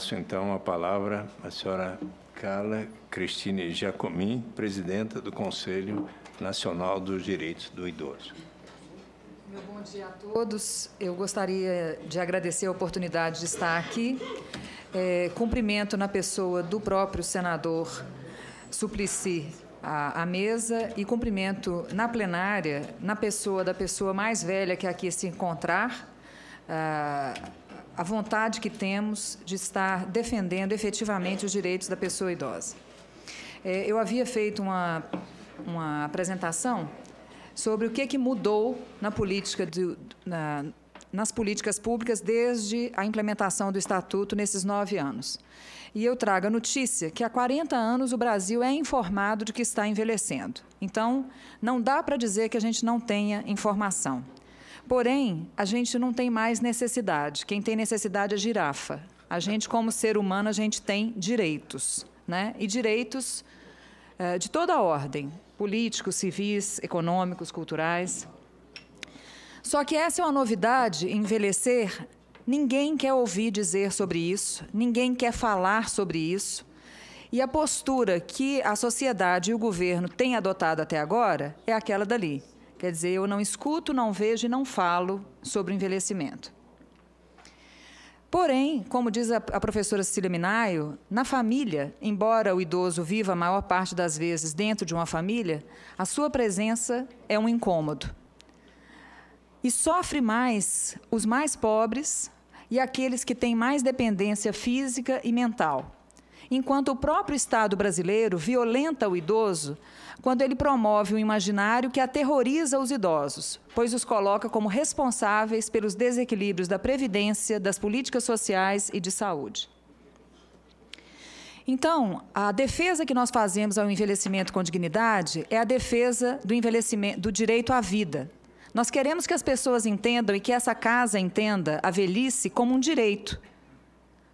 Passo, então, a palavra à senhora Carla Cristine Giacomin, presidenta do Conselho Nacional dos Direitos do Idoso. Meu bom dia a todos. Eu gostaria de agradecer a oportunidade de estar aqui. Cumprimento na pessoa do próprio senador Suplicy a mesa e cumprimento na plenária, na pessoa da pessoa mais velha que aqui se encontrar, a vontade que temos de estar defendendo efetivamente os direitos da pessoa idosa. Eu havia feito uma apresentação sobre o que mudou na política nas políticas públicas desde a implementação do Estatuto nesses 9 anos. E eu trago a notícia que há 40 anos o Brasil é informado de que está envelhecendo. Então, não dá para dizer que a gente não tenha informação. Porém, a gente não tem mais necessidade. Quem tem necessidade é a girafa. A gente, como ser humano, a gente tem direitos, né? E direitos de toda a ordem, políticos, civis, econômicos, culturais. Só que essa é uma novidade, envelhecer. Ninguém quer ouvir dizer sobre isso, ninguém quer falar sobre isso. E a postura que a sociedade e o governo têm adotado até agora é aquela dali. Quer dizer, eu não escuto, não vejo e não falo sobre o envelhecimento. Porém, como diz a professora Cecília Minaio, na família, embora o idoso viva a maior parte das vezes dentro de uma família, a sua presença é um incômodo. E sofre mais os mais pobres e aqueles que têm mais dependência física e mental. Enquanto o próprio Estado brasileiro violenta o idoso quando ele promove um imaginário que aterroriza os idosos, pois os coloca como responsáveis pelos desequilíbrios da previdência, das políticas sociais e de saúde. Então, a defesa que nós fazemos ao envelhecimento com dignidade é a defesa do envelhecimento, do direito à vida. Nós queremos que as pessoas entendam e que essa casa entenda a velhice como um direito,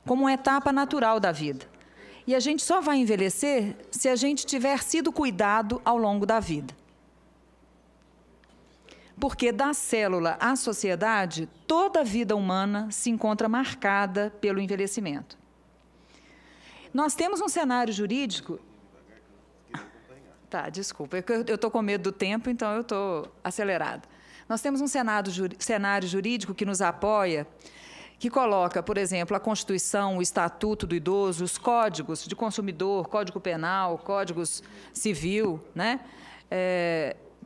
como uma etapa natural da vida. E a gente só vai envelhecer se a gente tiver sido cuidado ao longo da vida. Porque da célula à sociedade, toda a vida humana se encontra marcada pelo envelhecimento. Nós temos um cenário jurídico... Tá, desculpa, eu estou com medo do tempo, então eu estou acelerada. Nós temos um cenário jurídico que nos apoia, que coloca, por exemplo, a Constituição, o Estatuto do Idoso, os códigos de consumidor, Código Penal, Códigos Civil, né?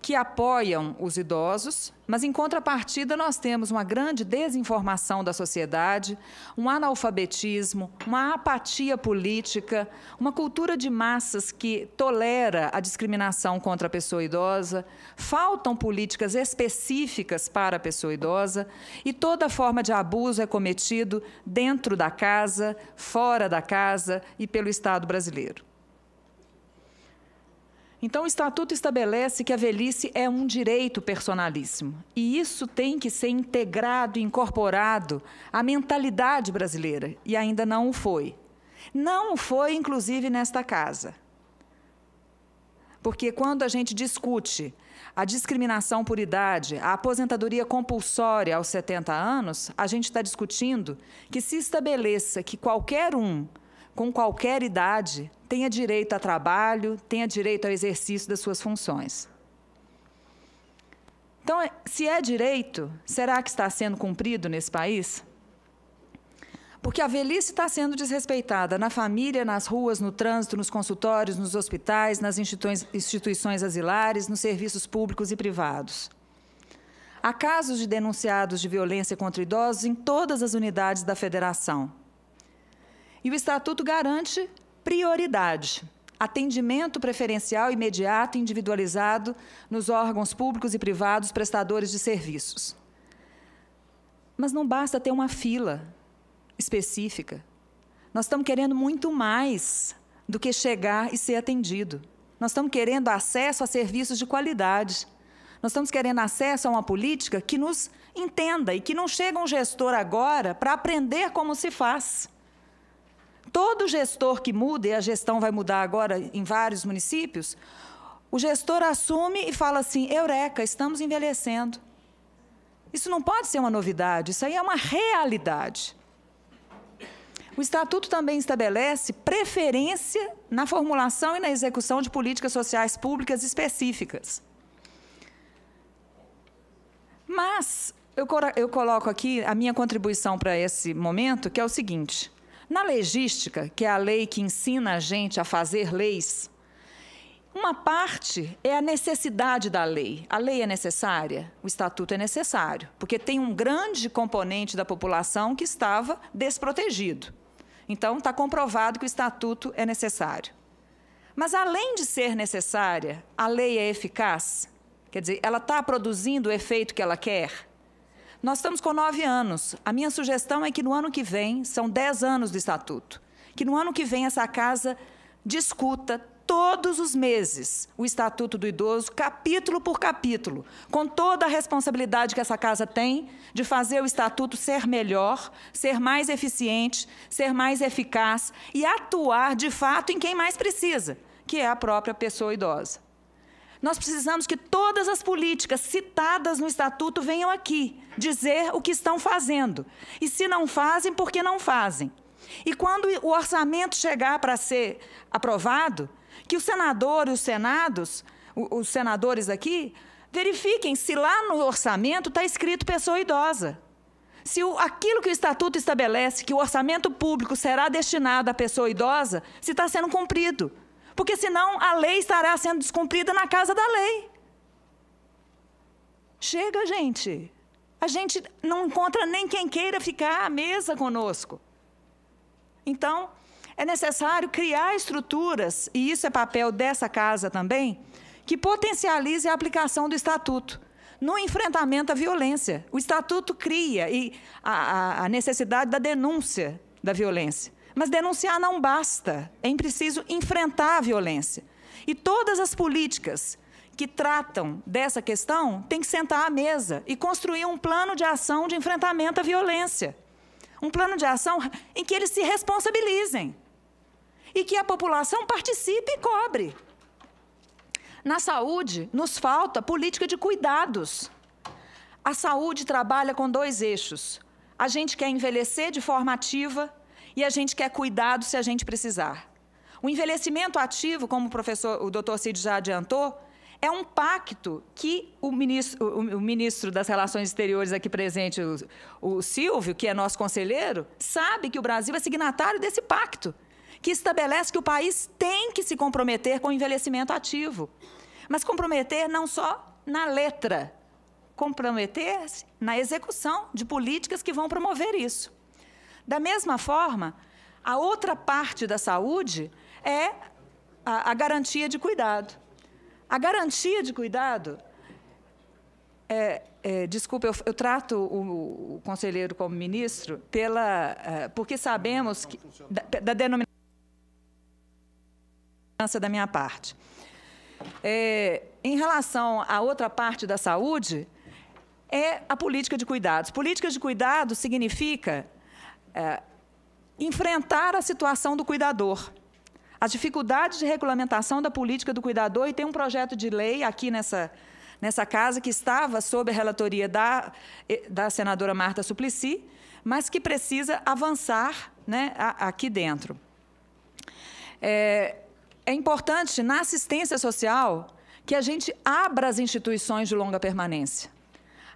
Que apoiam os idosos, mas, em contrapartida, nós temos uma grande desinformação da sociedade, um analfabetismo, uma apatia política, uma cultura de massas que tolera a discriminação contra a pessoa idosa, faltam políticas específicas para a pessoa idosa e toda forma de abuso é cometido dentro da casa, fora da casa e pelo Estado brasileiro. Então, o Estatuto estabelece que a velhice é um direito personalíssimo. E isso tem que ser integrado e incorporado à mentalidade brasileira. E ainda não o foi. Não o foi, inclusive, nesta casa. Porque quando a gente discute a discriminação por idade, a aposentadoria compulsória aos 70 anos, a gente está discutindo que se estabeleça que qualquer um, com qualquer idade, tenha direito a trabalho, tenha direito ao exercício das suas funções. Então, se é direito, será que está sendo cumprido nesse país? Porque a velhice está sendo desrespeitada na família, nas ruas, no trânsito, nos consultórios, nos hospitais, nas instituições asilares, nos serviços públicos e privados. Há casos de denunciados de violência contra idosos em todas as unidades da federação. E o Estatuto garante prioridade, atendimento preferencial imediato e individualizado nos órgãos públicos e privados prestadores de serviços. Mas não basta ter uma fila específica. Nós estamos querendo muito mais do que chegar e ser atendido. Nós estamos querendo acesso a serviços de qualidade. Nós estamos querendo acesso a uma política que nos entenda e que não chega um gestor agora para aprender como se faz. Todo gestor que muda, e a gestão vai mudar agora em vários municípios, o gestor assume e fala assim: eureka, estamos envelhecendo. Isso não pode ser uma novidade, isso aí é uma realidade. O Estatuto também estabelece preferência na formulação e na execução de políticas sociais públicas específicas. Mas eu coloco aqui a minha contribuição para esse momento, que é o seguinte: na legística, que é a lei que ensina a gente a fazer leis, uma parte é a necessidade da lei. A lei é necessária, o Estatuto é necessário, porque tem um grande componente da população que estava desprotegido. Então, está comprovado que o Estatuto é necessário. Mas, além de ser necessária, a lei é eficaz? Quer dizer, ela está produzindo o efeito que ela quer? Nós estamos com 9 anos. A minha sugestão é que no ano que vem, são 10 anos do Estatuto, que no ano que vem essa casa discuta todos os meses o Estatuto do Idoso, capítulo por capítulo, com toda a responsabilidade que essa casa tem de fazer o Estatuto ser melhor, ser mais eficiente, ser mais eficaz e atuar, de fato, em quem mais precisa, que é a própria pessoa idosa. Nós precisamos que todas as políticas citadas no Estatuto venham aqui dizer o que estão fazendo. E se não fazem, por que não fazem? E quando o orçamento chegar para ser aprovado, que o senador e os senados, os senadores aqui, verifiquem se lá no orçamento está escrito pessoa idosa. Se aquilo que o Estatuto estabelece, que o orçamento público será destinado à pessoa idosa, se está sendo cumprido. Porque, senão, a lei estará sendo descumprida na casa da lei. Chega, gente. A gente não encontra nem quem queira ficar à mesa conosco. Então, é necessário criar estruturas, e isso é papel dessa casa também, que potencialize a aplicação do Estatuto no enfrentamento à violência. O Estatuto cria a necessidade da denúncia da violência. Mas denunciar não basta, é preciso enfrentar a violência. E todas as políticas que tratam dessa questão têm que sentar à mesa e construir um plano de ação de enfrentamento à violência. Um plano de ação em que eles se responsabilizem e que a população participe e cobre. Na saúde, nos falta política de cuidados. A saúde trabalha com 2 eixos. A gente quer envelhecer de forma ativa e a gente quer cuidado se a gente precisar. O envelhecimento ativo, como o doutor Cid já adiantou, é um pacto que o ministro das Relações Exteriores aqui presente, o Silvio, que é nosso conselheiro, sabe que o Brasil é signatário desse pacto, que estabelece que o país tem que se comprometer com o envelhecimento ativo. Mas comprometer não só na letra, comprometer-se na execução de políticas que vão promover isso. Da mesma forma, a outra parte da saúde é a garantia de cuidado. A garantia de cuidado, desculpa, eu trato o conselheiro como ministro porque sabemos que, da denominação da minha parte. Em relação à outra parte da saúde, é a política de cuidados. Política de cuidados significa enfrentar a situação do cuidador, as dificuldades de regulamentação da política do cuidador, e tem um projeto de lei aqui nessa casa que estava sob a relatoria da senadora Marta Suplicy, mas que precisa avançar, né, aqui dentro. É importante, na assistência social, que a gente abra as instituições de longa permanência.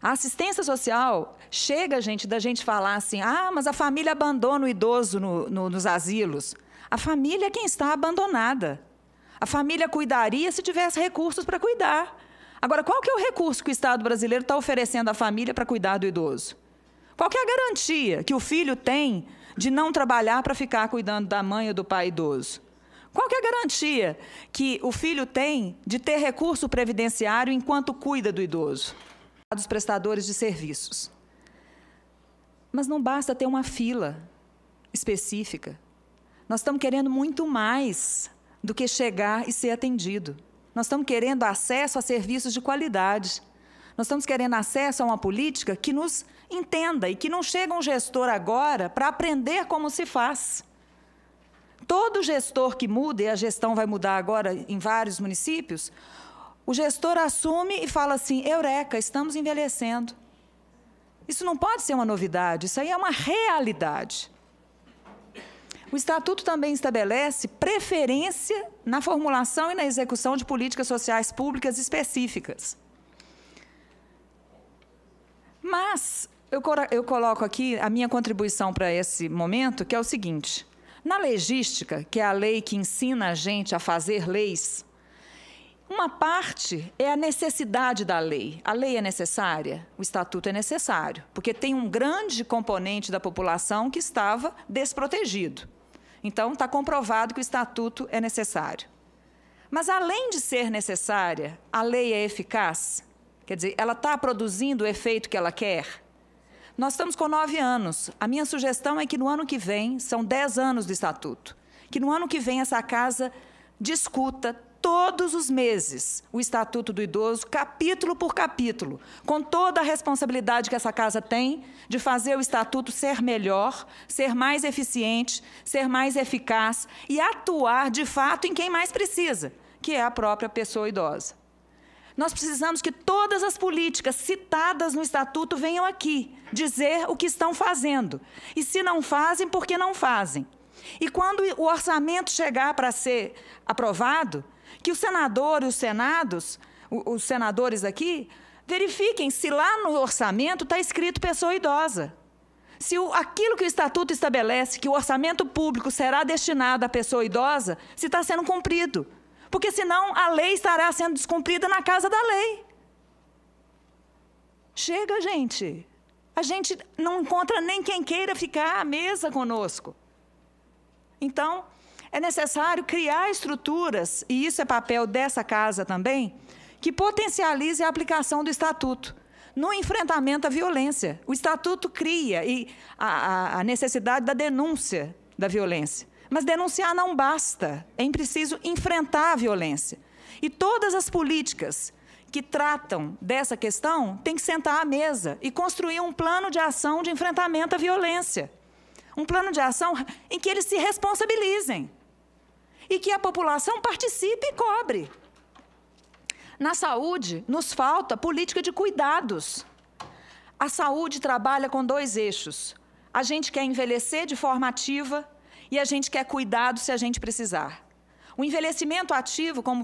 A assistência social chega, da gente falar assim, mas a família abandona o idoso nos asilos. A família é quem está abandonada. A família cuidaria se tivesse recursos para cuidar. Agora, qual que é o recurso que o Estado brasileiro está oferecendo à família para cuidar do idoso? Qual que é a garantia que o filho tem de não trabalhar para ficar cuidando da mãe ou do pai idoso? Qual que é a garantia que o filho tem de ter recurso previdenciário enquanto cuida do idoso? Dos prestadores de serviços. Mas não basta ter uma fila específica. Nós estamos querendo muito mais do que chegar e ser atendido. Nós estamos querendo acesso a serviços de qualidade. Nós estamos querendo acesso a uma política que nos entenda e que não chega um gestor agora para aprender como se faz. Todo gestor que muda, e a gestão vai mudar agora em vários municípios, o gestor assume e fala assim, eureka, estamos envelhecendo. Isso não pode ser uma novidade, isso aí é uma realidade. O Estatuto também estabelece preferência na formulação e na execução de políticas sociais públicas específicas. Mas eu coloco aqui a minha contribuição para esse momento, que é o seguinte: na legística, que é a lei que ensina a gente a fazer leis, uma parte é a necessidade da lei. A lei é necessária? O Estatuto é necessário, porque tem um grande componente da população que estava desprotegido. Então, está comprovado que o Estatuto é necessário. Mas, além de ser necessária, a lei é eficaz? Quer dizer, ela está produzindo o efeito que ela quer? Nós estamos com 9 anos. A minha sugestão é que no ano que vem, são 10 anos do Estatuto, que no ano que vem essa casa discuta todos os meses o Estatuto do Idoso, capítulo por capítulo, com toda a responsabilidade que essa casa tem de fazer o Estatuto ser melhor, ser mais eficiente, ser mais eficaz e atuar, de fato, em quem mais precisa, que é a própria pessoa idosa. Nós precisamos que todas as políticas citadas no Estatuto venham aqui dizer o que estão fazendo. E, se não fazem, por que não fazem? E, quando o orçamento chegar para ser aprovado, que o senador e os senadores aqui, verifiquem se lá no orçamento está escrito pessoa idosa. Se aquilo que o Estatuto estabelece, que o orçamento público será destinado à pessoa idosa, se está sendo cumprido. Porque, senão, a lei estará sendo descumprida na casa da lei. Chega, gente. A gente não encontra nem quem queira ficar à mesa conosco. Então, é necessário criar estruturas, e isso é papel dessa casa também, que potencialize a aplicação do Estatuto no enfrentamento à violência. O Estatuto cria a necessidade da denúncia da violência. Mas denunciar não basta, é preciso enfrentar a violência. E todas as políticas que tratam dessa questão têm que sentar à mesa e construir um plano de ação de enfrentamento à violência. Um plano de ação em que eles se responsabilizem e que a população participe e cobre. Na saúde, nos falta política de cuidados. A saúde trabalha com 2 eixos. A gente quer envelhecer de forma ativa e a gente quer cuidado se a gente precisar. O envelhecimento ativo, como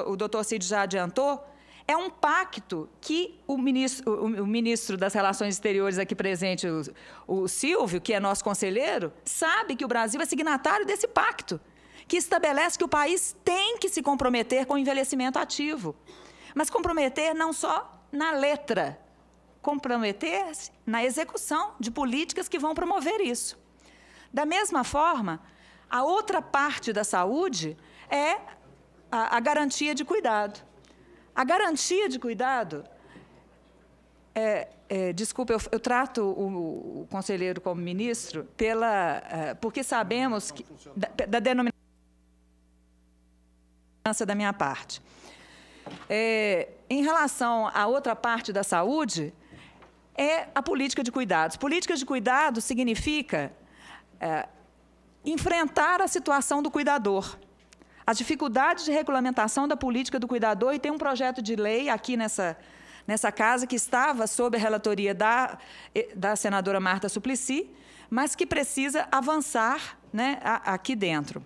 o doutor Cid já adiantou, é um pacto que o ministro das Relações Exteriores aqui presente, o Silvio, que é nosso conselheiro, sabe que o Brasil é signatário desse pacto, que estabelece que o país tem que se comprometer com o envelhecimento ativo. Mas comprometer não só na letra, comprometer-se na execução de políticas que vão promover isso. Da mesma forma, a outra parte da saúde é a garantia de cuidado. A garantia de cuidado, desculpa, eu trato o conselheiro como ministro porque sabemos que, da denominação da minha parte. Em relação à outra parte da saúde, é a política de cuidados. Política de cuidados significa enfrentar a situação do cuidador, as dificuldades de regulamentação da política do cuidador, e tem um projeto de lei aqui nessa casa que estava sob a relatoria da senadora Marta Suplicy, mas que precisa avançar, né, aqui dentro.